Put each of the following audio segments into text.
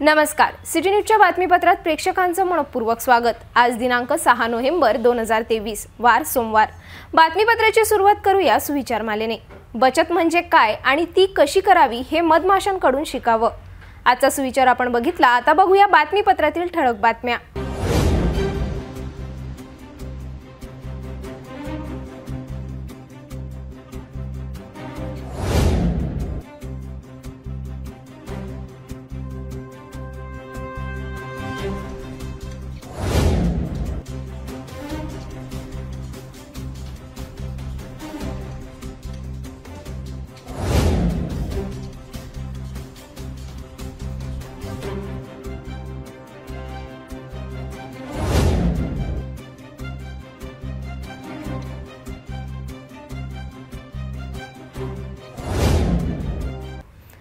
नमस्कार, सिटी न्यूजच्या बातमीपत्रात प्रेक्षकांचं मनपूर्वक स्वागत। आज दिनांक 6 नोव्हेंबर 2023 वार सोमवार। बातमीपत्राची सुरुवात करूया सुविचारमालेने। बचत म्हणजे काय आणि ती कशी करावी हे मधमाशांकडून शिकावं। आजचा सुविचार आपण बघितला। आता बघूया बातमीपत्रातील ठळक बातम्या।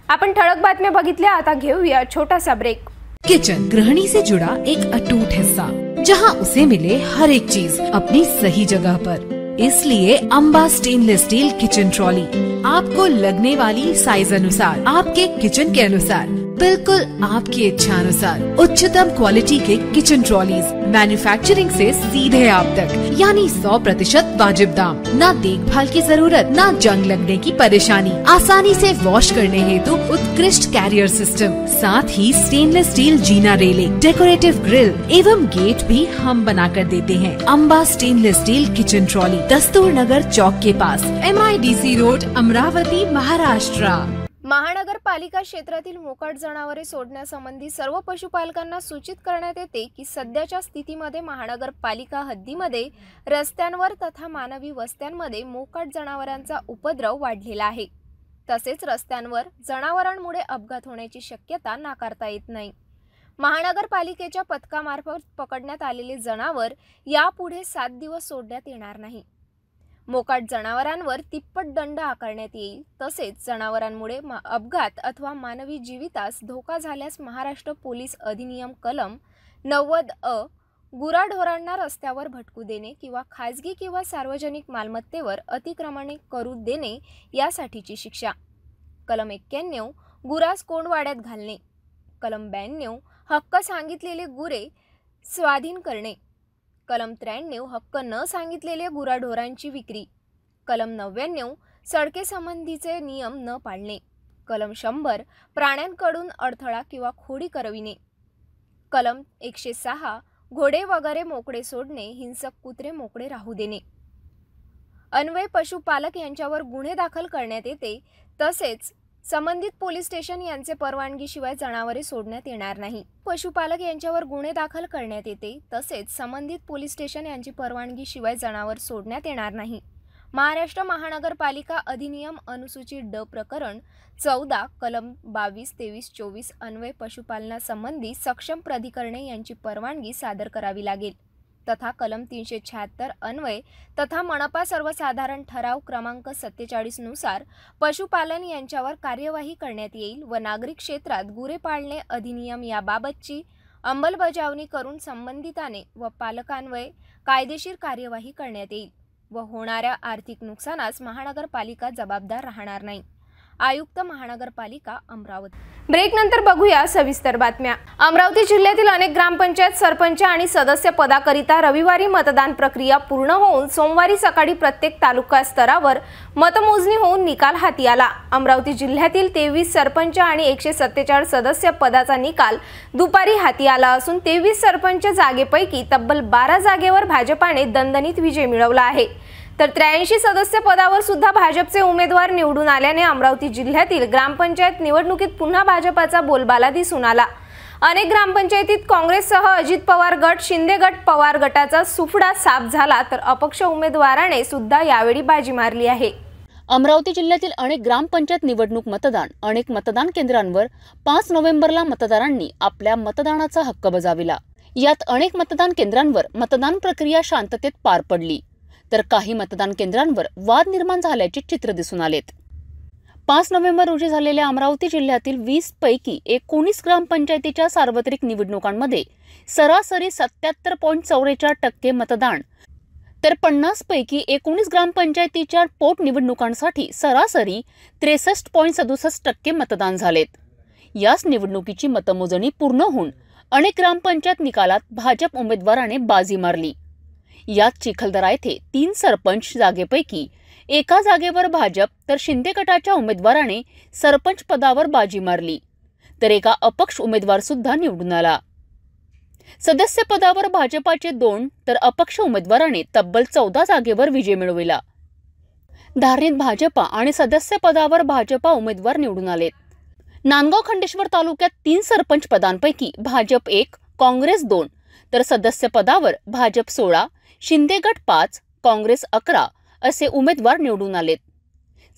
आपण ठळक बातम्या बघितल्या। आता घेऊया छोटासा ब्रेक। किचन गृहिणी से जुड़ा एक अटूट हिस्सा, जहां उसे मिले हर एक चीज अपनी सही जगह पर। इसलिए Amba stainless steel kitchen trolley आपको लगने वाली साइज अनुसार, आपके किचन के अनुसार, बिल्कुल आपकी इच्छा अनुसार उच्चतम क्वालिटी के किचन ट्रॉलीज मैन्युफैक्चरिंग से सीधे आप तक, यानी 100% वाजिब दाम, ना देखभाल की जरूरत, ना जंग लगने की परेशानी, आसानी से वॉश करने हेतु उत्कृष्ट कैरियर सिस्टम, साथ ही स्टेनलेस स्टील जीना रेलिंग, डेकोरेटिव ग्रिल एवं गेट भी हम बना कर देते हैं। Amba stainless steel kitchen trolley, Dastur Nagar चौक के पास, MIDC रोड, अमरावती, महाराष्ट्र। महानगरपालिका क्षेत्रातील मोकाट जनावरे सोडण्यासंबंधी सर्व पशुपालकांना सूचित करण्यात येते की सध्याच्या स्थितीमध्ये महानगरपालिका हद्दीमध्ये रस्त्यांवर तथा मानवी वस्त्यांमध्ये मोकाट जनावरांचा उपद्रव वाढलेला आहे। तसेच रस्त्यांवर जनावरांमुळे अपघात होण्याची शक्यता नाकारता येत नाही। महानगरपालिकेच्या पथकामार्फत पकडण्यात आलेले जनावर यापुढे 7 दिवस सोडण्यात येणार नाही। मोकाट जनावरांवर तिप्पट दंड आकारण्यात येईल। तसेच जनावरांमुळे अपघात अथवा मानवी जीवितास धोका झाल्यास महाराष्ट्र पोलीस अधिनियम कलम 90 गुराढोरांना रस्त्यावर भटकू देणे किंवा खाजगी किंवा सार्वजनिक मालमत्तेवर अतिक्रमणे करू देणे यासाठीची शिक्षा, कलम 91 गुरास कोंडवाड्यात घालणे, कलम 92 हक्क सांगितलेले गुरे स्वाधीन करणे, कलम 93 हक्क न सांगितलेल्या गुराढोरांची विक्री, कलम 99 सडके संबंधीचे नियम न पाळणे, कलम 100 प्राण्यांकडून अडथळा किंवा खोडी करविणे, कलम 106 घोडे वगैरे मोकळे सोडणे, हिंसक कुत्रे मोकळे राहू देणे अन्वये पशुपालक यांच्यावर गुन्हे दाखल करण्यात येते। तसेच संबंधित पोलीस स्टेशन यांचे परवानगीशिवाय जनावरे सोडण्यात येणार नाही। पशुपालक यांच्यावर गुन्हे दाखल करण्यात येते। तसेच संबंधित पोलीस स्टेशन यांची परवानगीशिवाय जनावर सोडण्यात येणार नाही। महाराष्ट्र महानगरपालिका अधिनियम अनुसूची ड प्रकरण 14 कलम 22, 23, 24 अन्वये पशुपालनासंबंधी सक्षम प्राधिकरणे यांची परवानगी सादर करावी लागेल तथा कलम 376 अन्वये तथा मनपा सर्वसाधारण ठराव क्रमांक 47 नुसार पशुपालन यांच्यावर कार्यवाही करण्यात येईल व नागरी क्षेत्रात गुरे पाळणे अधिनियम याबाबतची अंमलबजावणी करून संबंधिताने व पालकांन्वये कायदेशीर कार्यवाही करण्यात येईल व होणाऱ्या आर्थिक नुकसानास महानगरपालिका जबाबदार राहणार नाही। आयुक्त महानगरपालिका अमरावती। ब्रेक नंतर बघूया सविस्तर बातम्या। अमरावती जिल्ह्यातील अनेक ग्रामपंचायत सरपंच आणि सदस्य पदाकरिता रविवारी मतदान प्रक्रिया पूर्ण होऊन सोमवारी सकाळी प्रत्येक तालुका स्तरावर मतमोजणी होऊन निकाल हाती आला। अमरावती जिल्ह्यातील 23 सरपंच आणि 147 सदस्य पदाचा निकाल दुपारी हाती आला असून 23 सरपंच जागेपैकी तब्बल 12 जागेवर भाजपाने दणदणीत विजय मिळवला आहे। तर 83 सदस्य पदावर सुद्धा भाजपचे उमेदवार निवडून आल्याने अमरावती जिल्ह्यातील ग्रामपंचायत निवडणुकीत पुन्हा भाजपाचा बोलबाला दिसून आला। अनेक ग्रामपंचायतीत काँग्रेससह अजित पवार गट, शिंदे गट, पवार गटाचा सुफडा साफ झाला तर अपक्ष उमेदवाराने सुद्धा यावेळी बाजी मारली आहे। अमरावती जिल्ह्यातील अनेक ग्रामपंचायत निवडणूक मतदान अनेक मतदान केंद्रांवर 5 नोव्हेंबरला मतदारांनी आपल्या मतदानाचा हक्क बजावला। यात अनेक मतदान केंद्रांवर मतदान प्रक्रिया शांततेत पार पडली तर काही मतदान केंद्रांवर वाद निर्माण झाल्याचे चित्र दिसून आलेत। 5 नोव्हेंबर रोजी झालेल्या अमरावती जिल्ह्यातील 20 पैकी 19 ग्रामपंचायतीच्या सार्वत्रिक निवडणुकांमध्ये सरासरी 77.44% मतदान तर 50 पैकी 19 ग्रामपंचायतीच्या पोटनिवडणुकांसाठी सरासरी 63.67% मतदान झालेत। याच निवडणुकीची मतमोजणी पूर्ण होऊन अनेक ग्रामपंचायत निकालात भाजप उमेदवाराने बाजी मारली। यात चिखलदरा येथे 3 सरपंच जागेपैकी एका जागेवर भाजप तर शिंदे गटाच्या उमेदवाराने सरपंच पदावर बाजी मारली, तर एका अपक्ष उमेदवार सुद्धा निवडून आला। सदस्य पदावर भाजपाचे 2 तर अपक्ष उमेदवाराने तब्बल 14 जागेवर विजय मिळविला। धारणीत भाजपा आणि सदस्य पदावर भाजपा उमेदवार निवडून आलेत। नांदगाव खंडेश्वर तालुक्यात 3 सरपंच पदांपैकी भाजप 1, काँग्रेस 2 तर सदस्य पदावर भाजप 16, शिंदे गट 5, काँग्रेस 11 असे उमेदवार निवडून आलेत।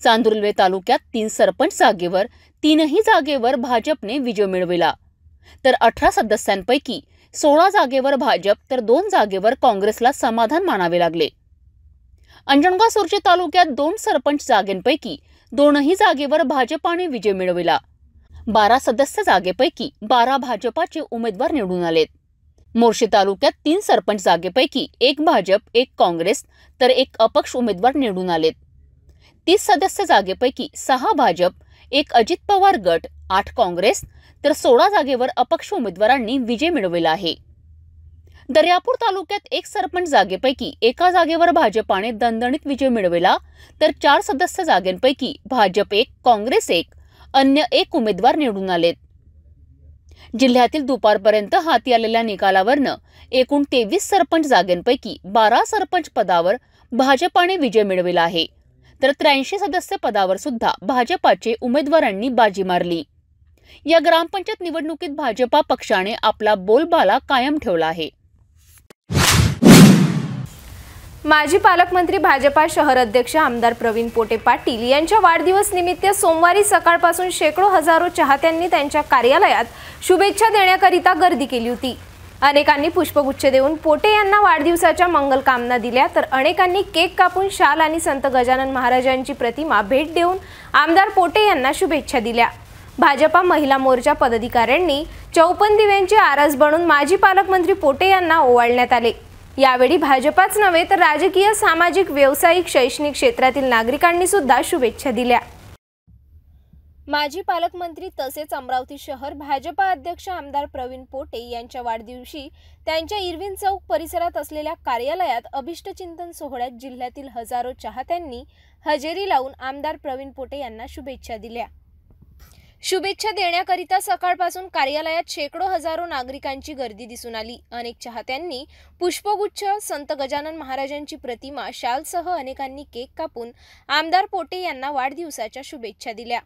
चांदुर्ले तालुक्यात 3 सरपंच जागेवर 3ही जागेवर भाजपने विजय मिळविला, तर 18 सदस्यांपैकी 16 जागेवर भाजप तर 2 जागेवर काँग्रेसला समाधान मानावे लागले। अंजनगाव सुर्जी तालुक्यात 2 सरपंच जागेंपैकी 2ही जागेवर भाजपाने विजय मिळविला। 12 सदस्य जागेपैकी 12 भाजपाचे उमेदवार निवडून आलेत। मोर्शी तालुक्यात 3 सरपंच जागेपैकी 1 भाजप, 1 काँग्रेस तर 1 अपक्ष उमेदवार निवडून आलेत। 30 सदस्य जागेपैकी 6 भाजप, 1 अजित पवार गट, 8 काँग्रेस तर 16 जागेवर अपक्ष उमेदवारांनी विजय मिळविला आहे। दर्यापूर तालुक्यात 1 सरपंच जागेपैकी एका जागेवर भाजपाने दणदणीत विजय मिळविला, तर 4 सदस्य जागेंपैकी भाजप 1, काँग्रेस 1 अन्य 1 उमेदवार निवडून आलेत। जिल्ह्यातील दुपारपर्यंत हाती आलेल्या निकालावरनं एकूण 23 सरपंच जागेंपैकी 12 सरपंच पदावर भाजपाने विजय मिळविला आहे, तर 83 सदस्य पदावर सुद्धा भाजपाचे उमेदवारांनी बाजी मारली। या ग्रामपंचायत निवडणुकीत भाजपा पक्षाने आपला बोलबाला कायम ठेवला आहे। माजी पालकमंत्री भाजपा शहर अध्यक्ष आमदार प्रवीण पोटे पाटील यांच्या वाढदिवस निमित्त सोमवारी सकाळपासून शेकडो हजारो चाहत्यांनी त्यांच्या कार्यालयात शुभेच्छा देण्याकरिता गर्दी केली होती। अनेकांनी पुष्पगुच्छ देऊन पोटे यांना वाढदिवसाच्या मंगलकामना दिल्या, तर अनेकांनी केक कापून शाल आणि संत गजानन महाराजांची प्रतिमा भेट देऊन आमदार पोटे यांना शुभेच्छा दिल्या। भाजपा महिला मोर्चा पदाधिकाऱ्यांनी 54 दिव्यांची आरस बनवून माजी पालकमंत्री पोटे यांना ओवाळण्यात आले। यावेळी भाजपाच नव्हे तर राजकीय, सामाजिक, व्यावसायिक, शैक्षणिक क्षेत्रातील नागरिकांनी सुद्धा शुभेच्छा दिल्या। माजी पालकमंत्री तसेच अमरावती शहर भाजपा अध्यक्ष आमदार प्रवीण पोटे यांच्या वाढदिवशी त्यांच्या इरविन चौक परिसरात असलेल्या कार्यालयात अभिष्टचिंतन सोहळ्यात जिल्ह्यातील हजारो चाहत्यांनी हजेरी लावून आमदार प्रवीण पोटे यांना शुभेच्छा दिल्या। शुभेच्छा देण्याकरिता सकाळपासून कार्यालयात शेकडो हजारो नागरिकांची गर्दी दिसून आली। अनेक चाहत्यांनी पुष्पगुच्छ, संत गजानन महाराजांची प्रतिमा, शालसह अनेकांनी केक कापून आमदार पोटे यांना वाढदिवसाच्या शुभेच्छा दिल्या।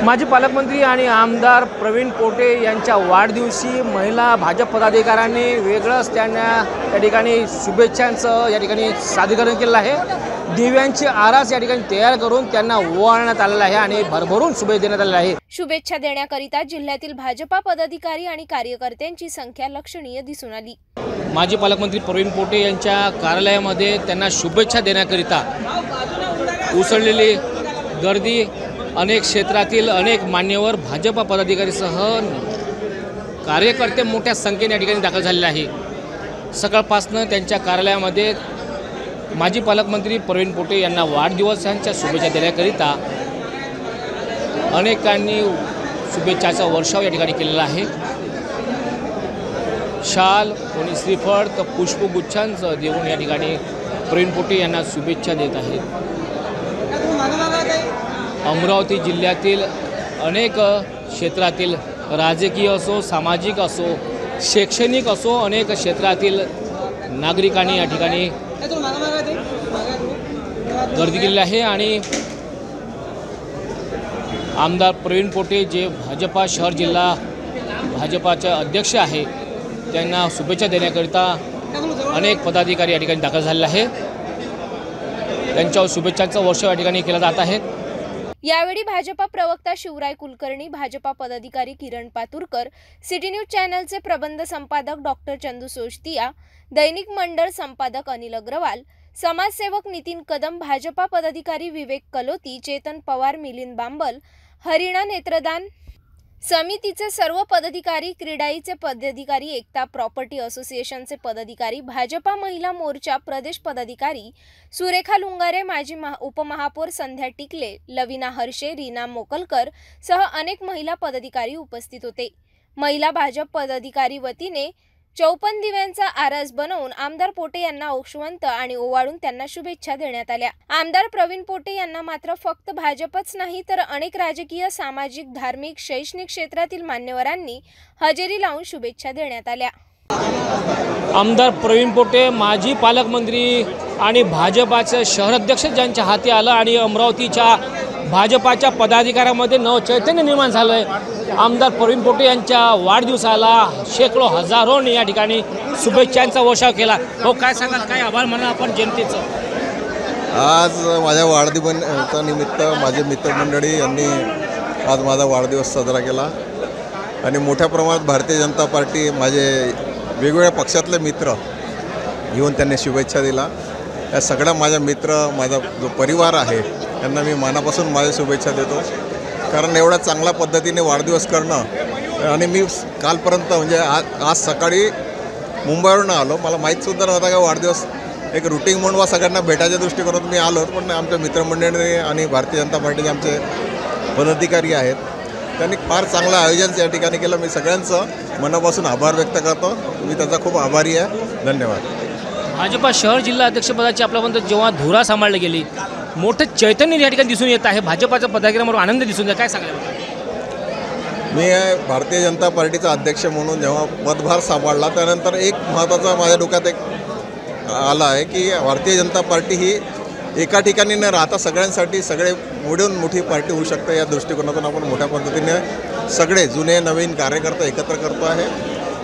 माजी पालकमंत्री आणि आमदार प्रवीण पोटे यांच्या वाढदिवशी महिला भाजप पदाधिकाऱ्यांनी वेगळंच त्यांना या ठिकाणी शुभेच्छांचं या ठिकाणी सादरीकरण केलेलं आहे। दिव्यांची आरास या ठिकाणी तयार करून त्यांना ओवाळण्यात आलेला आहे आणि भरभरून शुभेच्छा देण्यात आलेल्या आहे। शुभेच्छा देण्याकरिता जिल्ह्यातील भाजपा पदाधिकारी आणि कार्यकर्त्यांची संख्या लक्षणीय दिसून आली। माजी पालकमंत्री प्रवीण पोटे यांच्या कार्यालयामध्ये त्यांना शुभेच्छा देण्याकरिता उसळलेली गर्दी, अनेक क्षेत्रातील अनेक मान्यवर भाजपा पदाधिकारीसह कार्यकर्ते मोठ्या संख्येने या ठिकाणी दाखल झालेले आहे। सकाळपासून त्यांच्या कार्यालयामध्ये माजी पालकमंत्री प्रवीण पोटे यांना वाढदिवसांच्या शुभेच्छा देण्याकरिता अनेकांनी शुभेच्छाचा वर्षाव या ठिकाणी केलेला आहे। शाल, कोणी श्रीफळ तर पुष्पगुच्छांचं देऊन या ठिकाणी प्रवीण पोटे यांना शुभेच्छा देत आहेत। अमरावती जिल्ह्यातील अनेक क्षेत्रातील राजकीय असो, सामाजिक असो, शैक्षणिक असो, अनेक क्षेत्रातील नागरिकांनी या ठिकाणी गर्दी केलेली आहे आणि आमदार प्रवीण पोटे जे भाजपा शहर जिल्हा भाजपाचे अध्यक्ष आहे त्यांना शुभेच्छा देण्याकरिता अनेक पदाधिकारी या ठिकाणी दाखल झालेले आहे। त्यांच्यावर शुभेच्छांचा वर्षाव या ठिकाणी केला जात आहे। यावेळी भाजपा प्रवक्ता शिवराय कुलकर्णी, भाजपा पदाधिकारी किरण पातुरकर, सिटी न्यूज चॅनलचे प्रबंध संपादक डॉक्टर चंदू सोशतिया, दैनिक मंडळ संपादक अनिल अग्रवाल, समाजसेवक नितीन कदम, भाजपा पदाधिकारी विवेक कलोती, चेतन पवार, मिलिंद बांबल, हरिणा नेत्रदान, समितीचे सर्व पदाधिकारी, क्रीडाईचे पदाधिकारी, एकता प्रॉपर्टी असोसिएशनचे पदाधिकारी, भाजपा महिला मोर्चा प्रदेश पदाधिकारी, सुरेखा लुंगारे, माजी उपमहापौर संध्या टिकले, लविना हर्षे, रीना मोकलकर सह अनेक महिला पदाधिकारी उपस्थित होते। महिला भाजप पदाधिकारी वतीने 54 दिव्यांचा आरस बनवून आमदार पोटे यांना औक्षवंत आणि ओवाळून त्यांना शुभेच्छा देण्यात आल्या। आमदार प्रवीण पोटे यांना मात्र फक्त भाजपच नाही तर अनेक राजकीय, सामाजिक, धार्मिक, शैक्षणिक क्षेत्रातील मान्यवरांनी हजेरी लावून शुभेच्छा देण्यात आल्या। आमदार प्रवीण पोटे, माजी पालकमंत्री आणि भाजपाचे शहराध्यक्ष ज्यांच्या हाती आलं आणि अमरावतीच्या भाजपाच्या पदाधिकाऱ्यांमध्ये नवचैतन्य निर्माण झालं आहे। आमदार प्रवीण पोटे यांच्या वाढदिवसाला शेकडो हजारोंनी या ठिकाणी शुभेच्छांचा वर्षाव केला। हो, काय सांगाल, काय आभार म्हणा आपण जनतेचं? आज माझ्या वाढदिवसाच्या निमित्त माझे मित्रमंडळी यांनी आज माझा वाढदिवस साजरा केला आणि मोठ्या प्रमाणात भारतीय जनता पार्टी, माझे वेगवेगळ्या पक्षातले मित्र येऊन त्यांनी शुभेच्छा दिला। या सगळ्या माझ्या मित्र, माझा जो परिवार आहे त्यांना मी मनापासून माझ्या शुभेच्छा देतो, कारण एवढ्या चांगल्या पद्धतीने वाढदिवस करणं। आणि मी कालपर्यंत म्हणजे आज सकाळी मुंबईवरून आलो, मला माहीतसुद्धा नव्हता का वाढदिवस एक रुटीन म्हणून सगळ्यांना भेटायच्या दृष्टीकोनातून मी आलो, पण आमच्या मित्रमंडळीने आणि भारतीय जनता पार्टीचे आमचे पदाधिकारी आहेत त्यांनी फार चांगलं आयोजन या ठिकाणी केलं। मी सगळ्यांचं मनापासून आभार व्यक्त करतो, मी त्याचा खूप आभारी आहे। धन्यवाद। भाजपा शहर जिल्हा अध्यक्षपदाची आपल्यापर्यंत जेव्हा धुरा सांभाळली गेली, मोठं चैतन्य या ठिकाणी दिसून येत आहे, भाजपाच्या पदाधिकाऱ्यांवर आनंद दिसून येतो, काय सांगाल? मी भारतीय जनता पार्टीचा अध्यक्ष म्हणून जेव्हा पदभार सांभाळला त्यानंतर एक महत्त्वाचा माझ्या डोक्यात एक आला आहे की भारतीय जनता पार्टी ही एका ठिकाणी न राहता सगळ्यांसाठी सगळे मिळून मोठी पार्टी होऊ शकते। या दृष्टिकोनातून आपण मोठ्या पद्धतीने सगळे जुने नवीन कार्यकर्ते एकत्र करतो आहे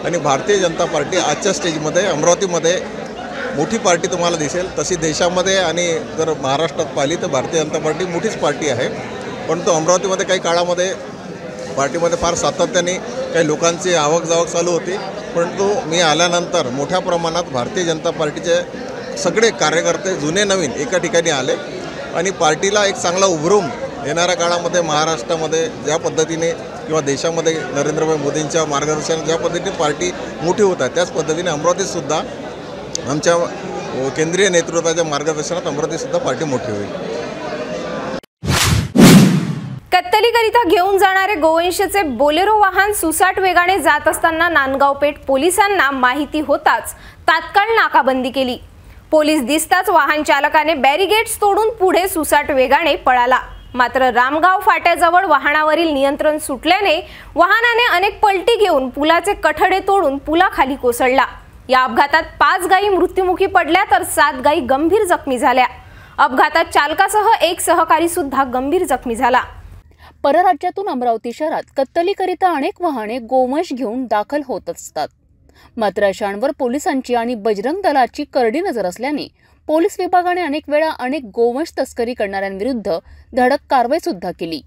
आणि भारतीय जनता पार्टी आजच्या स्टेजमध्ये अमरावतीमध्ये मोठी पार्टी तुम्हाला दिसेल, तशी देशामध्ये आणि जर महाराष्ट्रात पाहिली तर भारतीय जनता पार्टी मोठीच पार्टी आहे। परंतु अमरावतीमध्ये काही काळामध्ये पार्टीमध्ये फार सातत्याने काही लोकांची आवक जावक चालू होती, परंतु मी आल्यानंतर मोठ्या प्रमाणात भारतीय जनता पार्टीचे सगळे कार्यकर्ते जुने नवीन एका ठिकाणी आले आणि पार्टीला एक चांगला उभरून येणाऱ्या काळामध्ये महाराष्ट्रामध्ये ज्या पद्धतीने किंवा देशामध्ये नरेंद्रभाई मोदींच्या मार्गदर्शनाने ज्या पद्धतीने पार्टी मोठी होत आहे त्याच पद्धतीने अमरावतीतसुद्धा आमच्या केंद्रीय नेतृत्वाच्या मार्गदर्शनात अमरावतीतसुद्धा पार्टी मोठी होईल। कत्तलीकरिता घेऊन जाणारे गोवंशचे बोलेरो वाहन सुसाट वेगाने जात असताना नांदगाव पेठ पोलिसांना माहिती होताच तात्काळ नाकाबंदी केली। पोलीस दिसताच वाहन चालकाने बॅरिगेट्स तोडून पुढे सुसाट वेगाने पळाला, मात्र रामगाव फाट्याजवळ वाहनावरील नियंत्रण सुटल्याने वाहनाने अनेक पलटी घेऊन पुलाचे कठडे तोडून पुलाखाली कोसळला। या अपघातात 5 गायी मृत्युमुखी पडल्या तर 7 गायी गंभीर जखमी झाल्या। अपघातात चालकासह एक सहकारी सुद्धा गंभीर जखमी झाला। परराज्यातून अमरावती शहरात कत्तलीकरिता अनेक वाहने गोवंश घेऊन दाखल होत असतात, मात्र अशांवर पोलिसांची आणि बजरंग दलाची करडी नजर असल्याने पोलीस विभागाने अनेक वेळा अनेक गोवंश तस्करी करणाऱ्यांविरुद्ध धडक कारवाई सुद्धा केली।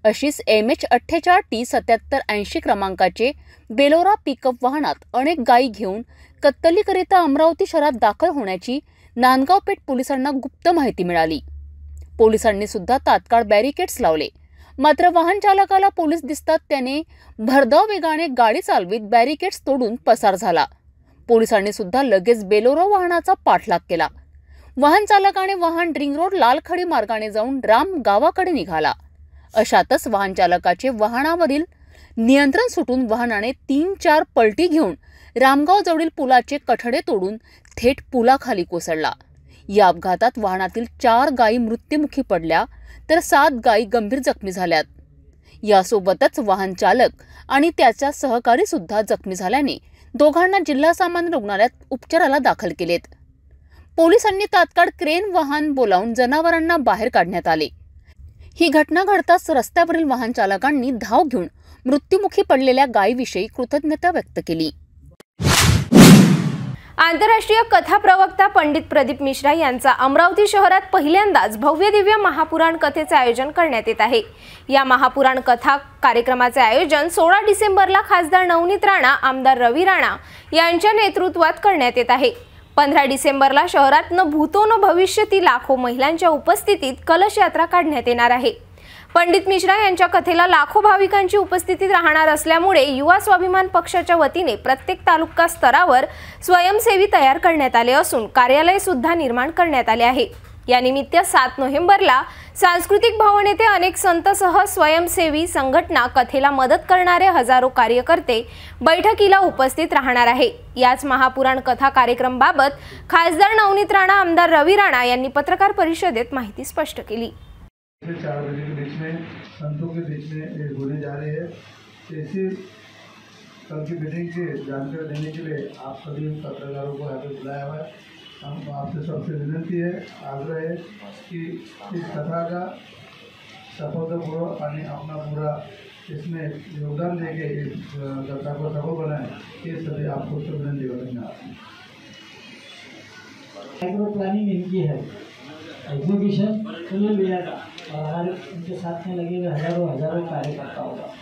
अशीच MH48T7780 क्रमांकाचे बेलोरा पिकअप वाहनात अनेक गायी घेऊन कत्तलीकरिता अमरावती शहरात दाखल होण्याची नांदगाव पेठ पोलिसांना गुप्त माहिती मिळाली। पोलिसांनी सुद्धा तात्काळ बॅरिकेड्स लावले, मात्र वाहन चालकाला पोलीस दिसतात त्याने भरधाव वेगाने गाडी चालवीत बॅरिकेड्स तोडून पसार झाला। पोलिसांनी सुद्धा लगेच बेलोरा वाहनाचा पाठलाग केला। वाहन चालकाने वाहन रिंग रोड लालखडी मार्गाने जाऊन राम गावाकडे निघाला। अशातच वाहन चालकाचे वाहनावरील नियंत्रण सुटून वाहनाने 3-4 पलटी घेऊन रामगाव जवळील पुलाचे कठडे तोडून थेट पुलाखाली कोसळला। या अपघातात वाहनातील 4 गायी मृत्युमुखी पडल्या तर 7 गायी गंभीर जखमी झाल्यात। यासोबतच वाहन चालक आणि त्याचा सहकारी सुद्धा जखमी झाल्याने दोघांना जिल्हा सामान्य रुग्णालयात उपचाराला दाखल केलेत। पोलिसांनी तात्काळ क्रेन वाहन बोलावून जनावरांना बाहेर काढण्यात आले। ही घटना घडताच रस्त्यावरील वाहन चालकांनी धाव घेऊन मृत्युमुखी पडलेल्या गायीविषयी कृतज्ञता व्यक्त केली। आंतरराष्ट्रीय कथा प्रवक्ता पंडित प्रदीप मिश्रा यांचा अमरावती शहरात पहिल्यांदाच भव्य दिव्य महापुराण कथेचे आयोजन करण्यात येत आहे। या महापुराण कथा कार्यक्रमाचे आयोजन 16 डिसेंबरला खासदार नवनीत राणा, आमदार रवी राणा यांच्या नेतृत्वात करण्यात येत आहे। 15 डिसेंबरला शहरात न भूतो न भविष्यती लाखो महिलांच्या उपस्थितीत कलश यात्रा काढण्यात येणार आहे। पंडित मिश्रा यांच्या कथेला लाखो भाविकांची उपस्थिती राहणार असल्यामुळे युवा स्वाभिमान पक्षाच्या वतीने प्रत्येक तालुका स्तरावर स्वयंसेवी तयार करण्यात आले असून कार्यालय सुद्धा निर्माण करण्यात आले आहे। या निमित्त 7 नोव्हेंबरला सांस्कृतिक भावनेते अनेक संतसह स्वयंसेवी संघटना कथेला मदत करणारे हजारो कार्यकर्ते बैठकीला उपस्थित राहणार आहे। याच महापुराण कथा कार्यक्रमाबाबत खासदार नवनीत राणा, आमदार रवी राणा यांनी पत्रकार परिषदेत माहिती स्पष्ट केली। 4 बजे के बीच में संतों के बीच में होने जा रही है। इसी कल की मीटिंग की जानकारी देने के लिए आप सभी पत्रकारों को यहाँ पे बुलाया हुआ है। हम आपसे सबसे विनती है, आग्रह है कि इस कथा का सफलतापूर्वक और अपना पूरा इसमें योगदान देके इस कथा को सफल बनाए, ये सभी आपको सब विनती करेंगे। माइक्रो प्लानिंग इनकी है, एग्जीक्यूशन चलो लिया था और हमारे उनके साथ में लगे हुए हजारों कार्यकर्ता होगा।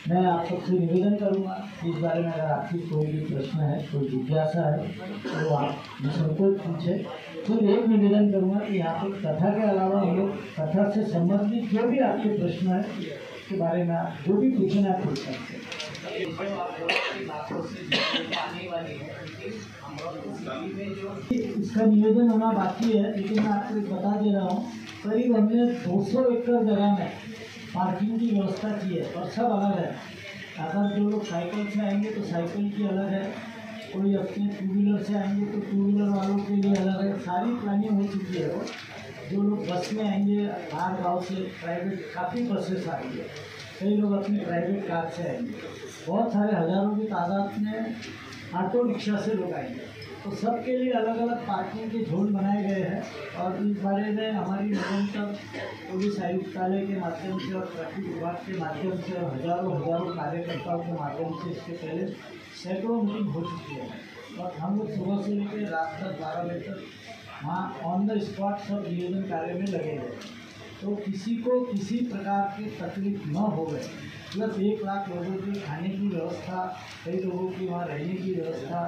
मैं आप सबसे निवेदन करूंगा इस बारे में अगर आपकी कोई भी प्रश्न है, कोई जिज्ञासा है तो आप निसंकोच पूछे। तो एक निवेदन करूंगा कि यहाँ पे कथा के अलावा हम लोग कथा से संबंधित जो भी आपके प्रश्न है उसके बारे में आप जो भी पूछना है पूछ सकते हैं। इसका निवेदन होना बाकी है, लेकिन मैं आपको बता दे रहा हूँ करीब हमने 200 एकड़ जगह में पार्किंग की व्यवस्था की है और सब अलग है। अगर जो लोग साइकिल से आएंगे तो साइकिल की अलग है, कोई अपने 2 व्हीलर से आएंगे तो 2 व्हीलर वालों के लिए अलग है। सारी प्लानिंग हो चुकी है। जो लोग बस में आएंगे बाहर गाँव से प्राइवेट काफ़ी बसेस आ रही है, कई लोग अपनी प्राइवेट कार से आएंगे, बहुत सारे हज़ारों की तादाद में ऑटो रिक्शा से लोग आएंगे। तो सबके लिए अलग अलग पार्किंग के जोन बनाए गए हैं और इस बारे में हमारी निरंतर पुलिस आयुक्तालय के माध्यम से और ट्रैफिक विभाग के माध्यम से और हजारों कार्यकर्ताओं के माध्यम से इसके पहले सैकड़ों मीटिंग हो चुकी है और हम लोग सुबह से लेकर रात तक 12 बजे तक वहाँ ऑन द स्पॉट सब नियोजन कार्य में लगे हुए। तो किसी को किसी प्रकार की तकलीफ न हो गए, मतलब 1 लाख लोगों की खाने की व्यवस्था, कई लोगों की वहाँ रहने की व्यवस्था,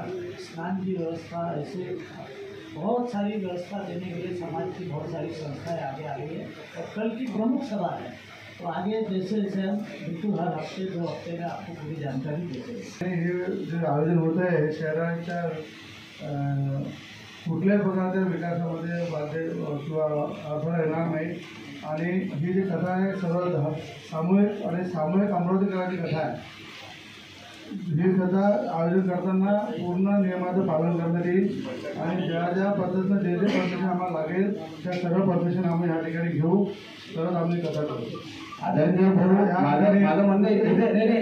स्नान की व्यवस्था, ऐसे बहुत सारी व्यवस्था देने के लिए समाज की बहुत सारी संस्थाएं आगे आ रही है और कल की प्रमुख सभा है। तो आगे जैसे जैसे हम बिल्कुल हर हफ्ते 2 हफ्ते में आपको पूरी जानकारी देते हैं। हे जे आयोजन होत आहे शहराच्या कुठल्याही प्रकारच्या विकासामध्ये बाधा किंवा अडथळा येणार नाही आणि ही जी कथा आहे सर्व सामूहिक अमरावतीकरांची कथा आहे। ही कथा आयोजन करताना पूर्ण नियमाचं पालन करण्यात येईल आणि ज्या पद्धतीनं जे परमिशन आम्हाला लागेल त्या सर्व परमिशन आम्ही ह्या ठिकाणी घेऊ, तरच आम्ही कथा करू। माझं म्हणणं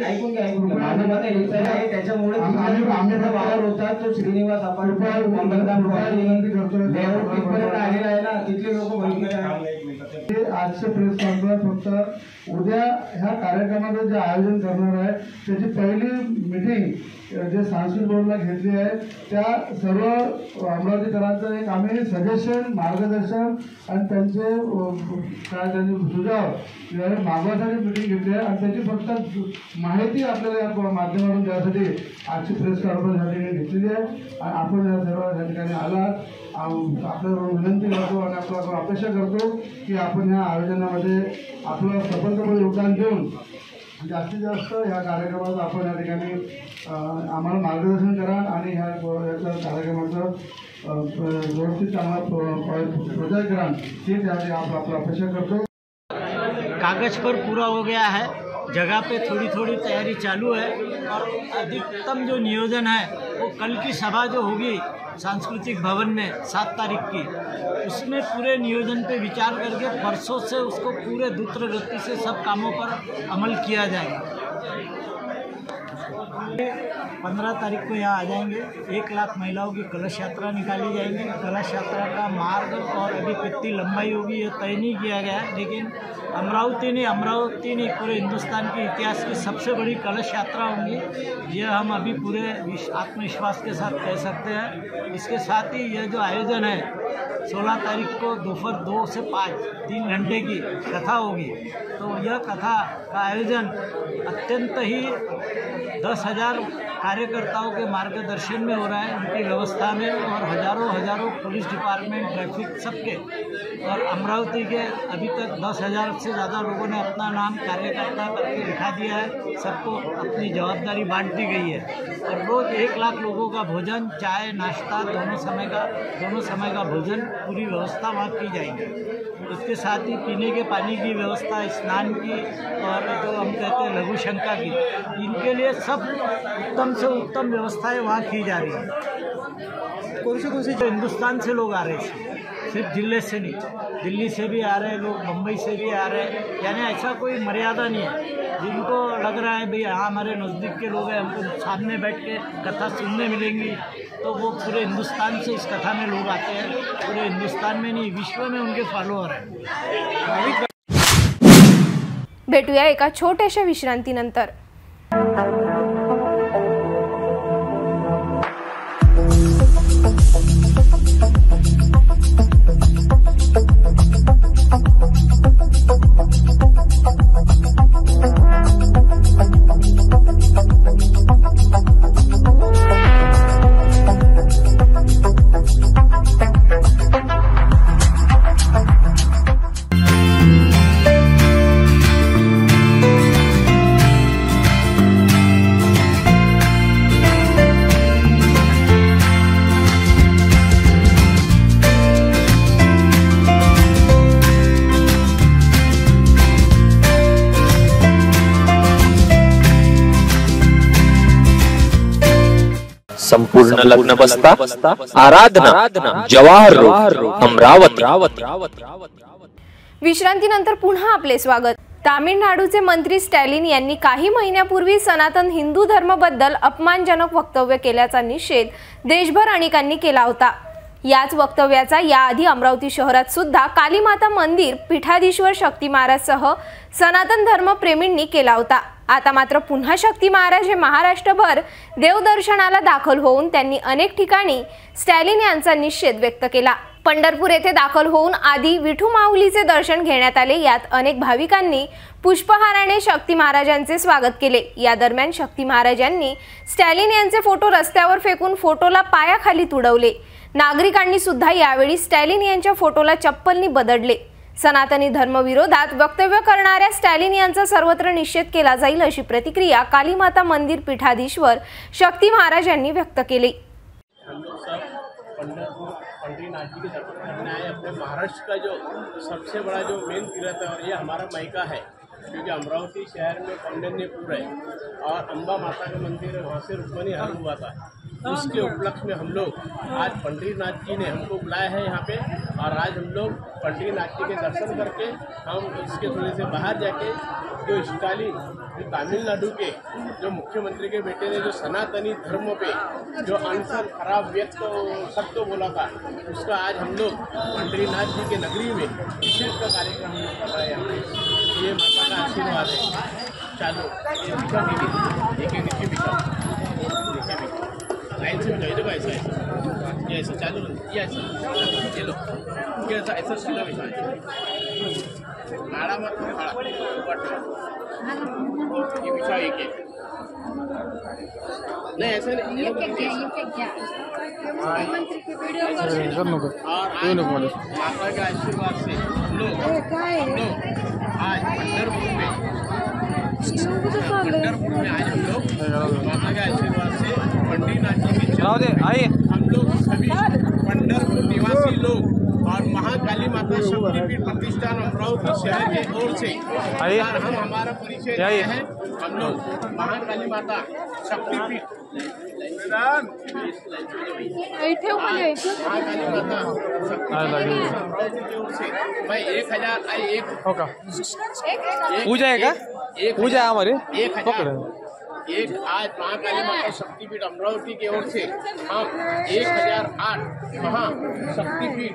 ऐकून घ्या माझं म्हणणं एकच आहे, त्याच्यामुळे आम्ही वावर होता तो श्रीनिवास आपण विनंती करतोय तिथपर्यंत आलेला आहे ना, तिथले लोक बघितले आजचे प्रेस कॉन्फरन्स फक्त उद्या ह्या कार्यक्रमाचं जे आयोजन करणार आहे त्याची पहिली मीटिंग जे सांस्कृतिक बोर्डला घेतली आहे त्या सर्व अमरावतीकरांचं एक आम्ही सजेशन, मार्गदर्शन आणि त्यांचे सुझाव मागवासाठी मीटिंग घेतली आहे आणि त्याची फक्त माहिती आपल्याला या माध्यमातून द्यासाठी आजची प्रेस कॉन्फरन्स या ठिकाणी घेतलेली आहे आणि आपण या सर्व या ठिकाणी आलात आपल्याला विनंती करतो आणि आपल्याला अपेक्षा करतो की आपण या आयोजनामध्ये आपलं सफलतापूर्वक योगदान देऊन जास्तीत जास्त ह्या कार्यक्रमात आपण या ठिकाणी आम्हाला मार्गदर्शन करा आणि ह्या कार्यक्रमाचं व्यवस्थित चांगला प्रचार करा, ही त्यासाठी आपलं अपेक्षा करतो। कागज पर पूरा हो गया है, जगह पे थोड़ी थोड़ी तैयारी चालू है और अधिकतम जो नियोजन है वो कल की सभा जो होगी सांस्कृतिक भवन में 7 तारीख की, उसमें पूरे नियोजन पे विचार करके परसों से उसको पूरे द्रुत गति से सब कामों पर अमल किया जाएगा। 15 तारीख को यहाँ आ जाएंगे। 1 लाख महिलाओं की कलश यात्रा निकाली जाएगी। कलश यात्रा का मार्ग और अभी कितनी लंबाई होगी ये तय नहीं किया गया है, लेकिन अमरावती नहीं पूरे हिंदुस्तान के इतिहास की सबसे बड़ी कलश यात्रा होगी, यह हम अभी पूरे आत्मविश्वास के साथ कह सकते हैं। इसके साथ ही यह जो आयोजन है 16 तारीख को दोपहर 2 से 5 3 घंटे की कथा होगी। तो यह कथा का आयोजन अत्यंत ही 10,000 कार्यकर्ताओं के मार्गदर्शन में हो रहा है, उनकी व्यवस्था में, और हजारों पुलिस डिपार्टमेंट, ट्रैफिक सबके, और अमरावती के अभी तक 10,000 से ज़्यादा लोगों ने अपना नाम कार्यकर्ता करके लिखा दिया है। सबको अपनी जवाबदारी बांट दी गई है और रोज़ 1 लाख लोगों का भोजन, चाय, नाश्ता दोनों समय का भोजन, पूरी व्यवस्था वहाँ की जाएगी। इसके साथ ही पीने के पानी की व्यवस्था, स्नान की, और जो हम कहते हैं लघु शंका की, इनके लिए सब उत्तम से उत्तम व्यवस्थाएं वहाँ की जा रही है। कौन से हिंदुस्तान से लोग आ रहे हैं, सिर्फ जिले से नहीं, दिल्ली से भी आ रहे हैं लोग, मुंबई से भी आ रहे हैं, यानी ऐसा कोई मर्यादा नहीं है। जिनको लग रहा है भाई यहाँ हमारे नज़दीक के लोग हैं, हमको सामने बैठ के कथा सुनने मिलेंगी, तो वो पूरे हिंदुस्तान से इस कथा में लोग आते हैं। पूरे हिंदुस्तान में नहीं, विश्व में उनके फॉलोअर हैं। भेटूया एका छोट्याशा विश्रांतीनंतर। संपूर्ण लग्न बस्ता आराधना जवाहर रोड अमरावती। विश्रांतीनंतर पुन्हा आपले स्वागत। तामिळनाडूचे मंत्री स्टॅलिन यांनी काही महिन्यापूर्वी सनातन हिंदू धर्माबद्दल अपमानजनक वक्तव्य केल्याचा निषेध देशभर अनेकांनी केला होता। याच वक्तव्याचा याआधी अमरावती शहरात सुद्धा कालीमाता मंदिर पीठाधीश्वर शक्ती महाराजसह सनातन धर्मप्रेमींनी केला होता। आता मात्र पुन्हा शक्ती महाराज हे महाराष्ट्रभर देवदर्शनाला दाखल होऊन त्यांनी अनेक ठिकाणी स्टॅलिन यांचा निषेध व्यक्त केला। पंढरपूर येथे दाखल होऊन आधी विठू माऊलीचे दर्शन घेण्यात आले। यात अनेक भाविकांनी पुष्पहाराने शक्ती महाराजांचे स्वागत केले। या दरम्यान शक्ती महाराजांनी स्टॅलिन यांचे फोटो रस्त्यावर फेकून फोटोला पायाखाली तुडवले। नागरिकांनी सुद्धा यावेळी स्टॅलिन यांच्या फोटोला चप्पलनी बदडले। सनातनी धर्मविरोधात वक्तव्य करणाऱ्या स्टॅलिन यांचा सर्वत्र निषेध केला जाईल अशी प्रतिक्रिया कालीमाता मंदिर पीठाधीश्वर शक्ती महाराज यांनी व्यक्त केली। पंढरीनाथ जी के दर्शन करने आए। अपने महाराष्ट्र का जो सबसे बड़ा जो मेन तीर्थ है, और ये हमारा मायका है, क्योंकि अमरावती शहर में कौंडिन्यपुर है और अम्बा माता का मंदिर है, वहाँ से रुक्मणी हरण हुआ था। उसके उपलक्ष्य में हम लोग आज पंढरीनाथ जी ने हमको बुलाया है यहाँ पे, और आज हम लोग पंढरीनाथ जी के दर्शन करके हम इसके थोड़े से बाहर जाके जो स्टालिन जो तमिलनाडु के जो मुख्यमंत्री के बेटे ने जो सनातनी धर्म पे जो अनसन खराब व्यक्त शब्द बोला था, उसका आज हम लोग पंढरीनाथ जी के नगरी में विशेष का कार्यक्रम हम लोग कर रहे हैं। ये माता का आशीर्वाद है। चालो एक नीचे बिछाओ, लाइन से बिछाओ, देखो ऐसा है, ये ऐसा चालू, ये ऐसा, ये लो, ये ऐसा ऐसा सीधा बिछाओ, आड़ा मत खड़ा, ये बिछाओ एक नहीं, ऐसा नहीं, ये और माता के आशीर्वाद से हम लोग आज पंढरपुर में आज हम लोग माता के आशीर्वाद से पंढरीनाथ जी की हम लोग सभी पंढरपुर निवासी लोग और महाकाली माता शक्तिपीठ प्रतिष्ठान अमरावती शहर के ओर से हम हमारा परिचय दिए हैं। हम लोग महाकाली माता शक्तिपीठ महाकाली माता अमरावती की ओर से भाई 1001 पूजा है क्या? पूजा है हमारी 1000 एक आज महाकाली माता शक्तिपीठ अमरावती की ओर से हम 1008 महा शक्तिपीठ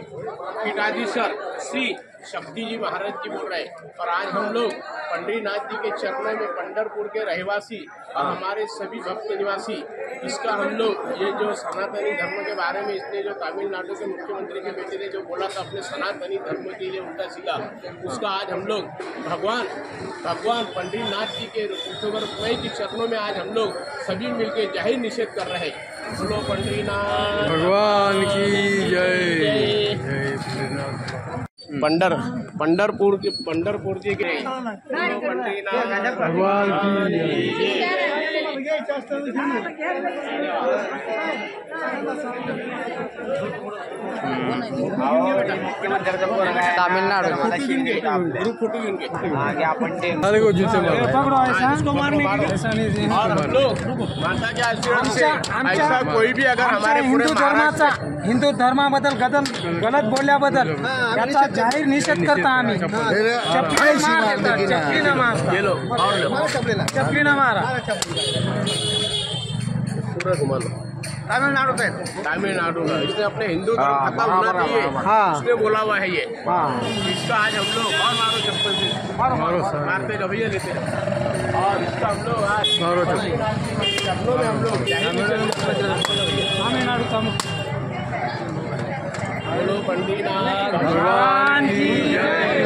पीठाधीश्वर श्री शक्ति जी महाराज जी बोल रहे हैं। और आज हम लोग पंडरीनाथ जी के चरणों में पंढरपुर के रहवासी और हमारे सभी भक्त निवासी इसका हम लोग ये जो सनातनी धर्म के बारे में इसने जो तमिलनाडु के मुख्यमंत्री के बेटे ने जो बोला था अपने सनातनी धर्म के लिए उल्टा सीधा, उसका आज हम लोग भगवान पंडरीनाथ जी के के चरणों में आज हम लोग सभी मिलकर जाहिर निषेध कर रहे हैं। बोलो पंडरीनाथ भगवान की जय। पंढरपुर जी के पंडरीनाथ भगवान की तमिलनाडु आगे आपण ते और हम लोग माता के आशीर्वाद से ऐसा कोई भी अगर हमारे हिंदू धर्माबद्दल गलत बोलल्याबद्दल याचा जाहीर निषेध करता आम्ही। चपली न मारा पूरा घुमा लो। तमिलनाडु का इसने अपने हिंदू धर्म खत्म होना चाहिए, उसने बोला हुआ है ये। इसका आज हम लोग और मारो चप्पल से मारते जब ये लेते और इसका हम लोग आज चप्पलों में हम लोग तमिलनाडु का बोलो पंडरीनाथ भगवान की जय।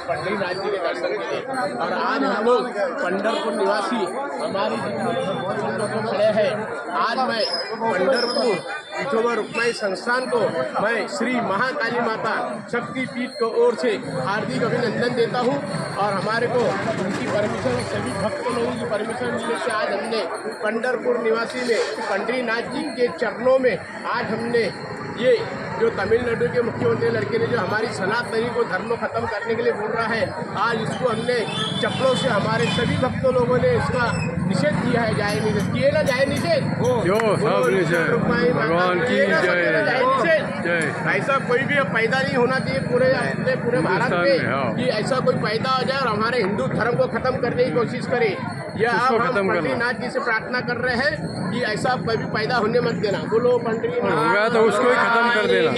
पंडरीनाथ जी के दर्शन के लिए और आज हम लोग पंढरपुर निवासी हमारी खड़े हैं। आज मैं पंढरपुर विठोबा रुक्माई संस्थान को मैं श्री महाकाली माता शक्तिपीठ की ओर से हार्दिक अभिनंदन देता हूं और हमारे को उनकी परमिशन सभी भक्त लोगों की परमिशन मिलने से आज हमने पंढरपुर निवासी में पंडरीनाथ जी के चरणों में आज हमने ये जो तमिलनाडु के मुख्यमंत्री लड़के ने जो हमारी सनातनी को धर्म खत्म करने के लिए बोल रहा है, आज इसको हमने चप्पलों से हमारे सभी भक्तों लोगों ने इसका निषेध किया है। जाए निषेध किए ना, जाए निषेध भगवान की जय। ऐसा कोई भी पैदा नहीं होना चाहिए पूरे भारत में कि ऐसा कोई पैदा हो जाए और हमारे हिंदू धर्म को खत्म करने की कोशिश करे। यह अब हम पंडरीनाथ जी से प्रार्थना कर रहे हैं कि ऐसा कभी पैदा होने मत देना। बोलो पंडरीनाथ तो उसको ही खत्म कर देना।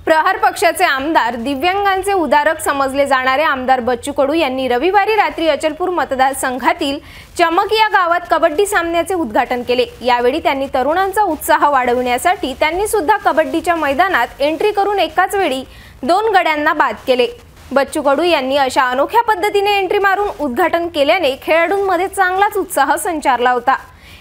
प्रहार पक्षाचे आमदार दिव्यांगांचे उदारक समजले जाणारे आमदार बच्चू कडू यांनी रविवारी रात्री अचलपूर मतदारसंघातील चमक या गावात कबड्डी सामन्याचे उद्घाटन केले। यावेळी त्यांनी तरुणांचा उत्साह वाढवण्यासाठी त्यांनी सुद्धा कबड्डीच्या मैदानात एंट्री करून एकाच वेळी 2 गड्यांना बाद केले। बच्चू कडू यांनी अशा अनोख्या पद्धतीने एंट्री मारून उद्घाटन केल्याने खेळाडूंमध्ये चांगलाच उत्साह संचारला होता।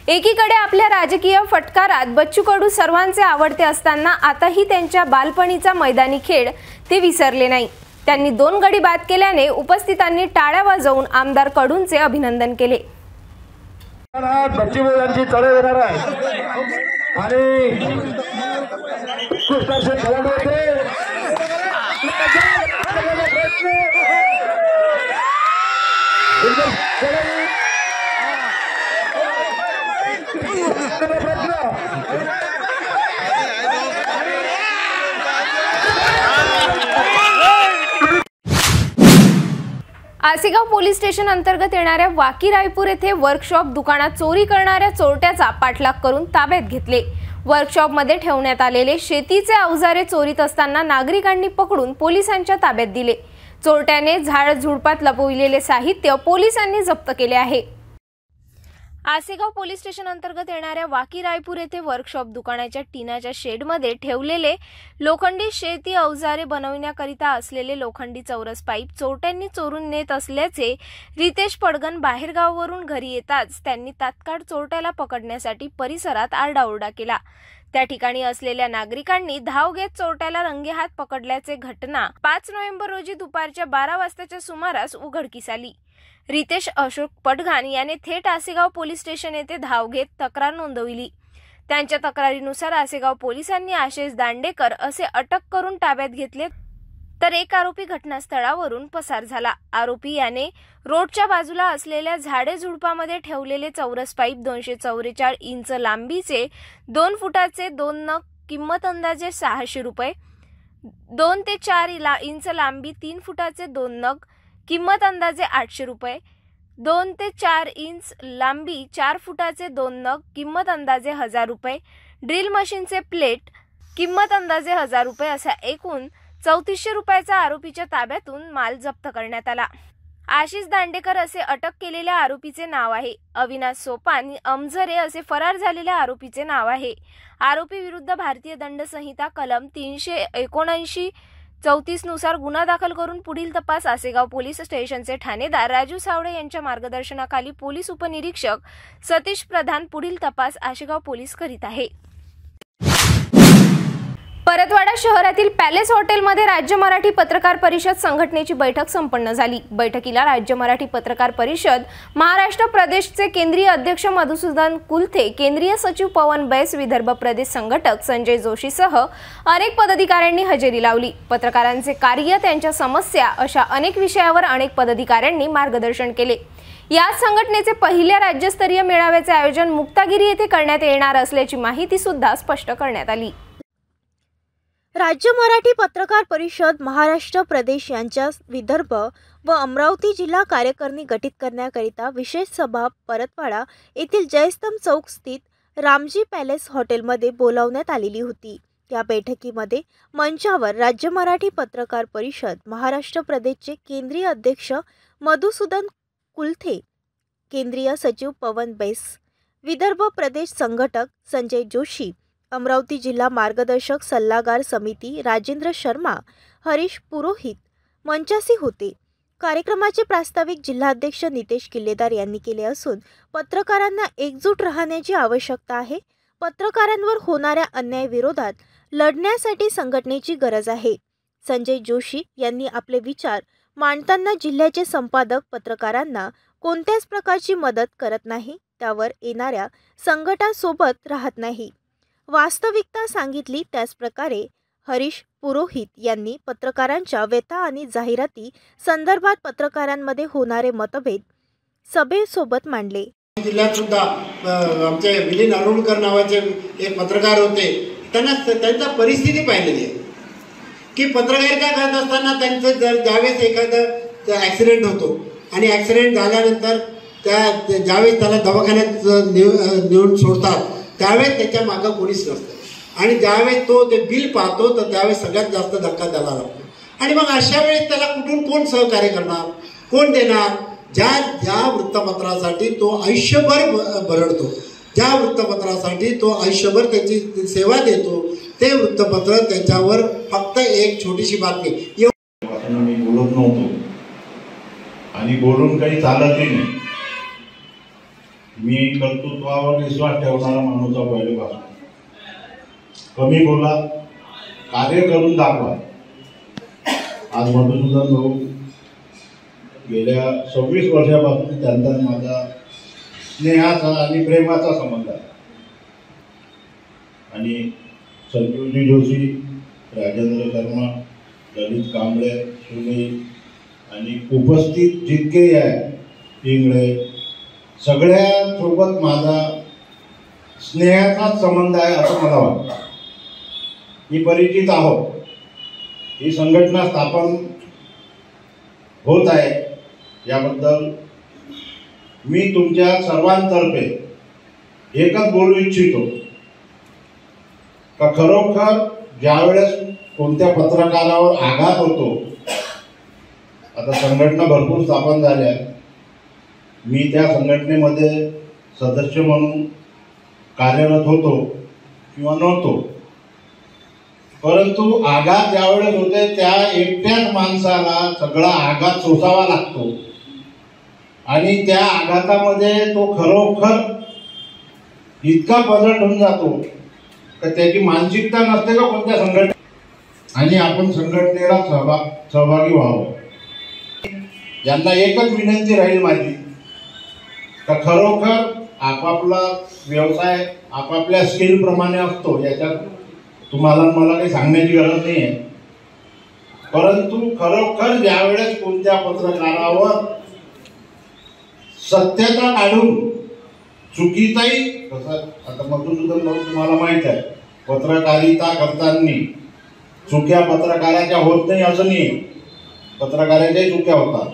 एकीकडे आपल्या राजकीय फटकारात बच्चू कडू सर्वांचे आवडते असताना आताही त्यांच्या बालपणीचा मैदानी खेळ ते विसरले नाही। त्यांनी 2 गडी बाद केल्याने उपस्थितांनी टाळ्या वाजवून आमदार कडूंचे अभिनंदन केले। बच्चू यांची चढ देणार आहे आणि कुस्ताचे खेळाडू होते आसेगाव पोलीस स्टेशन अंतर्गत येणाऱ्या वाकी रायपूर येथे वर्कशॉप दुकानात चोरी करणाऱ्या चोरट्याचा पाठलाग करून ताब्यात घेतले। वर्कशॉप मध्ये ठेवण्यात आलेले शेतीचे अवजारे चोरीत असताना नागरिकांनी पकडून पोलिसांच्या ताब्यात दिले। चोरट्याने झाड झुडपात लपविलेले साहित्य पोलिसांनी जप्त केले आहे। आसेगाव पोलीस स्टेशन अंतर्गत येणाऱ्या वाकी रायपूर येथे वर्कशॉप दुकानाच्या टीनाच्या शेडमध्ये ठेवलेले लोखंडी शेती अवजारे बनवण्याकरिता असलेले लोखंडी चौरस पाईप चोरट्यांनी चोरून नेत असल्याचे रितेश पडगन बाहेरगावावरून घरी येताच त्यांनी तात्काळ चोरट्याला पकडण्यासाठी परिसरात आरडाओरडा केला। त्या ठिकाणी असलेल्या नागरिकांनी धाव घेत चोरट्याला रंगेहात पकडल्याचे घटना 5 नोव्हेंबर रोजी दुपारच्या 12 वाजताच्या सुमारास उघडकीस आली। रितेश अशोक पडघान याने थेट आसेगाव पोलीस स्टेशन येथे धाव घेत तक्रार नोंदवली। त्यांच्या तक्रारीनुसार आसेगाव पोलिसांनी आशिष दांडेकर असे अटक करून ताब्यात घेतले, तर एक आरोपी घटनास्थळावरून पसार झाला। आरोपी याने रोडच्या बाजूला असलेल्या झाडे झुडपामध्ये ठेवलेले चौरस पाईप 244 इंच लांबीचे 2 फुटाचे 2 नग किंमत अंदाजे 600 रुपये, 2 ते 4 इंच लांबी 3 फुटाचे 2 नग, किंमत अंदाजे 800 रुपये. 2 ते 4 इंच लांबी 4 फुटाचे 2 नग, किंमत अंदाजे 1000 रुपये. ड्रिल मशीनचे प्लेट, किंमत अंदाजे 1000 रुपये. असा एकूण 3400 रुपयाचा आरोपीच्या ताब्यातून माल जप्त करण्यात आला. आशिष दांडेकर असे अटक केलेल्या आरोपीचे नाव आहे. अविनाश सोपान अमझरे असे फरार झालेल्या आरोपीचे नाव आहे. आरोपी विरुद्ध भारतीय दंड संहिता कलम 379-34 नुसार गुन्हा दाखल करून पुढील तपास आसेगाव पोलीस स्टेशनचे ठाणेदार राजू सावळे यांच्या मार्गदर्शनाखाली पोलीस उपनिरीक्षक सतीश प्रधान पुढील तपास आसेगाव पोलीस करीत आहे. परतवाडा शहरातील पॅलेस हॉटेलमध्ये राज्य मराठी पत्रकार परिषद संघटनेची बैठक संपन्न झाली. बैठकीला राज्य मराठी पत्रकार परिषद महाराष्ट्र प्रदेशचे केंद्रीय अध्यक्ष मधुसूदन कुलथे, केंद्रीय सचिव पवन बैस, विदर्भ प्रदेश संघटक संजय जोशीसह अनेक पदाधिकाऱ्यांनी हजेरी लावली. पत्रकारांचे कार्य, त्यांच्या समस्या अशा अनेक विषयावर अनेक पदाधिकाऱ्यांनी मार्गदर्शन केले. या संघटनेचे पहिल्या राज्यस्तरीय मेळाव्याचे आयोजन मुक्तागिरी येथे करण्यात येणार असल्याची माहिती सुद्धा स्पष्ट करण्यात आली. राज्य मराठी पत्रकार परिषद महाराष्ट्र प्रदेश यांच्या विदर्भ व अमरावती जिल्हा कार्यकारिणी गठीत करण्याकरिता विशेष सभा परतवाडा येथील जयस्तंभ चौक स्थित रामजी पॅलेस हॉटेलमध्ये बोलावण्यात आलेली होती. या बैठकीमध्ये मंचावर राज्य मराठी पत्रकार परिषद महाराष्ट्र प्रदेशचे केंद्रीय अध्यक्ष मधुसूदन कुलथे, केंद्रीय सचिव पवन बैस, विदर्भ प्रदेश संघटक संजय जोशी, अमरावती जिल्हा मार्गदर्शक सल्लागार समिती राजेंद्र शर्मा, हरीश पुरोहित मंचासी होते. कार्यक्रमाचे प्रास्ताविक जिल्हाध्यक्ष नितेश किल्लेदार यांनी केले असून पत्रकारांना एकजूट राहण्याची आवश्यकता आहे. पत्रकारांवर होणाऱ्या अन्यायाविरोधात लढण्यासाठी संघटनेची गरज आहे. संजय जोशी यांनी आपले विचार मांडताना जिल्ह्याचे संपादक पत्रकारांना कोणत्याच प्रकारची मदत करत नाही, त्यावर येणाऱ्या संकटासोबत राहत नाही, वास्तविकता सांगितली. त्याचप्रकारे हरीश पुरोहित यांनी पत्रकारांच्या व्यथा आणि जाहिराती संदर्भात पत्रकारांमध्ये होणारे मतभेद सभेसोबत मांडले. जिल्ह्यात सुद्धा आमचे मिलिंद अरुणकर नावाचे एक पत्रकार होते. त्यांचा परिस्थिती पाहिलेली आहे की पत्रकारिता करत असताना त्यांचं ज्यावेळेस एखादं ॲक्सिडेंट होतो आणि ॲक्सिडेंट झाल्यानंतर ज्यावेळेस त्याला दवाखान्यात नेऊन सोडतात त्यावेळेस त्याच्या मागं कोणीच नसतं आणि ज्यावेळेस तो ते बिल पाहतो तर त्यावेळेस सगळ्यात जास्त धक्का त्याला लागतो. आणि मग अशा वेळेस त्याला कुठून कोण सहकार्य करणार, कोण देणार? ज्या वृत्तपत्रासाठी तो आयुष्यभर भरडतो, ज्या वृत्तपत्रासाठी तो आयुष्यभर त्याची सेवा देतो, ते वृत्तपत्र त्याच्यावर फक्त एक छोटीशी बातमी. मी बोलत नव्हतो आणि बोलून काही चालतही नाही. मी कर्तृत्वावर विश्वास ठेवणारा माणूस पहिल्यापासून. कमी बोला, कार्य करून दाखवा. आज मधुसूदन भाऊ गेल्या 26 वर्षापासून त्यांचा माझा स्नेहाचा आणि प्रेमाचा संबंध आहे. आणि संजीवजी जोशी, राजेंद्र शर्मा, ललित कांबळे, सुनील आणि उपस्थित जितके आहे इंगळे, सगळ्यांसोबत माझा स्नेहाचाच संबंध आहे असं मला वाटतं. मी परिचित आहोत. ही संघटना स्थापन होत आहे याबद्दल मी तुमच्या सर्वांतर्फे एकच बोलू इच्छितो का खरोखर ज्यावेळेस कोणत्या पत्रकारावर आघात होतो, आता संघटना भरपूर स्थापन झाल्या, मी त्या संघटनेमध्ये सदस्य म्हणून कार्यरत होतो किंवा नव्हतो, परंतु आघात ज्यावेळेस होते त्या एकट्याच माणसाला सगळा आघात सोसावा लागतो आणि त्या आघातामध्ये तो खरोखर इतका पलट होऊन जातो तर त्याची मानसिकता नसते का कोणत्या संघटने. आणि आपण संघटनेला सहभागी व्हावं. यांना एकच विनंती राहील माझी का खरोखर आपापला व्यवसाय आपापल्या स्किल प्रमाणे असतो, याच्यात तुम्हाला मला काही सांगण्याची गरज नाही आहे. परंतु खरोखर ज्यावेळेस कोणत्या पत्रकारावर सत्यता काढून चुकीचाही, कसं आता मधुसूदन भाऊ तुम्हाला माहित आहे, पत्रकारिता करताना चुक्या पत्रकाराच्या होत नाही असं नाही, पत्रकाराच्याही चुक्या होतात.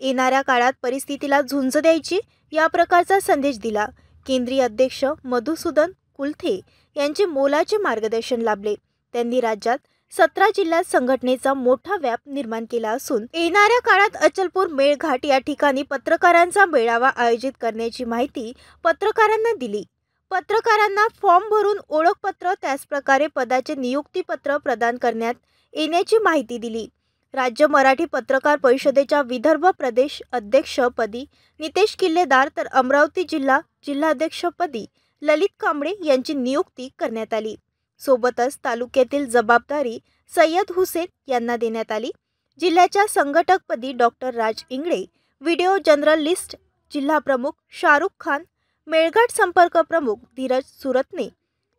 येणाऱ्या काळात परिस्थितीला झुंज द्यायची या प्रकारचा संदेश दिला. केंद्रीय अध्यक्ष मधुसूदन कुलथे यांचे मोलाचे मार्गदर्शन लाभले. त्यांनी राज्यात 17 जिल्ह्यात संघटनेचा मोठा व्याप निर्माण केला असून येणाऱ्या काळात अचलपूर मेळघाट या ठिकाणी पत्रकारांचा मेळावा आयोजित करण्याची माहिती पत्रकारांना दिली. पत्रकारांना फॉर्म भरून ओळखपत्र त्याचप्रकारे पदाचे नियुक्तीपत्र प्रदान करण्यात येण्याची माहिती दिली. राज्य मराठी पत्रकार परिषदेच्या विदर्भ प्रदेश अध्यक्षपदी नितेश किल्लेदार तर अमरावती जिल्हाध्यक्षपदी ललित कांबळे यांची नियुक्ती करण्यात आली. सोबतच तालुक्यातील जबाबदारी सय्यद हुसेन यांना देण्यात आली. जिल्ह्याच्या संघटकपदी डॉक्टर राज इंगळे, व्हिडिओ जर्नलिस्ट जिल्हा प्रमुख शाहरुख खान, मेळघाट संपर्क प्रमुख धीरज सुरतने,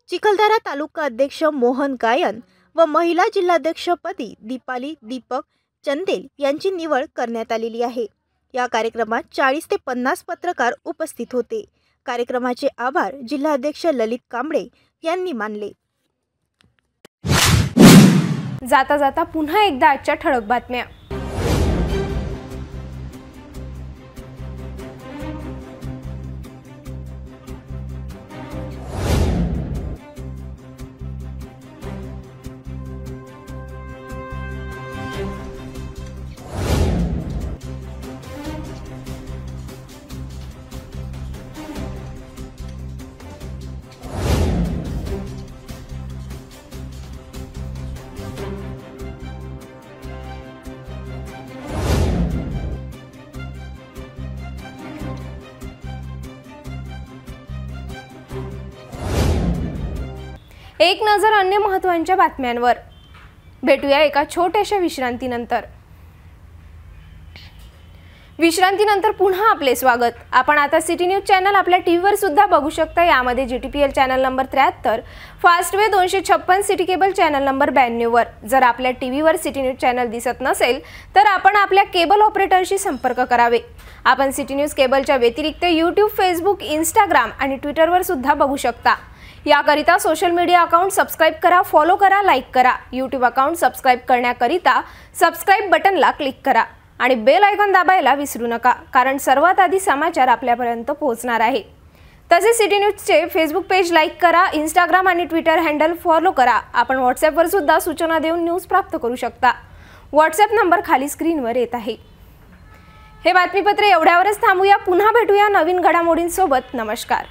चिखलदरा तालुका अध्यक्ष मोहन गायन व महिला जिल्हाध्यक्षपदी दीपाली दीपक चंदेल यांची निवड करण्यात आलेली आहे. या कार्यक्रमात 40 ते 50 पत्रकार उपस्थित होते. कार्यक्रमाचे आभार जिल्हाध्यक्ष ललित कांबळे यांनी मानले. जाता जाता पुन्हा एकदा आजच्या ठळक बातम्या. एक नजर अन्य महत्त्वाच्या बातम्यांवर. भेटूया एका छोट्याशा विश्रांतीनंतर. पुन्हा आपले स्वागत. आपण आता सिटी न्यूज चॅनल आपल्या टीव्हीवर सुद्धा बघू शकता. यामध्ये GTPL channel number 73, Fastway 256, city cable channel number 92 वर. जर आपल्या टीव्हीवर सिटी न्यूज चॅनल दिसत नसेल तर आपण आपल्या केबल ऑपरेटरशी संपर्क करावे. आपण सिटी न्यूज केबलच्या व्यतिरिक्त YouTube, फेसबुक, इंस्टाग्राम आणि ट्विटरवर सुद्धा बघू शकता. याकरिता सोशल मीडिया अकाउंट सबस्क्राइब करा, फॉलो करा, लाईक करा. यूट्यूब अकाउंट सबस्क्राइब करण्याकरिता सबस्क्राइब बटनला क्लिक करा आणि बेल आयकॉन दाबायला विसरू नका, कारण सर्वात आधी समाचार आपल्यापर्यंत पोहोचणार आहे. तसेच सिटी न्यूजचे फेसबुक पेज लाईक करा, इंस्टाग्राम आणि ट्विटर हँडल फॉलो करा. आपण व्हॉट्सॲपवर सुद्धा सूचना देऊन न्यूज प्राप्त करू शकता. व्हॉट्सॲप नंबर खाली स्क्रीनवर येत आहे. हे बातमीपत्र एवढ्यावरच थांबूया. पुन्हा भेटूया नवीन घडामोडींसोबत. नमस्कार.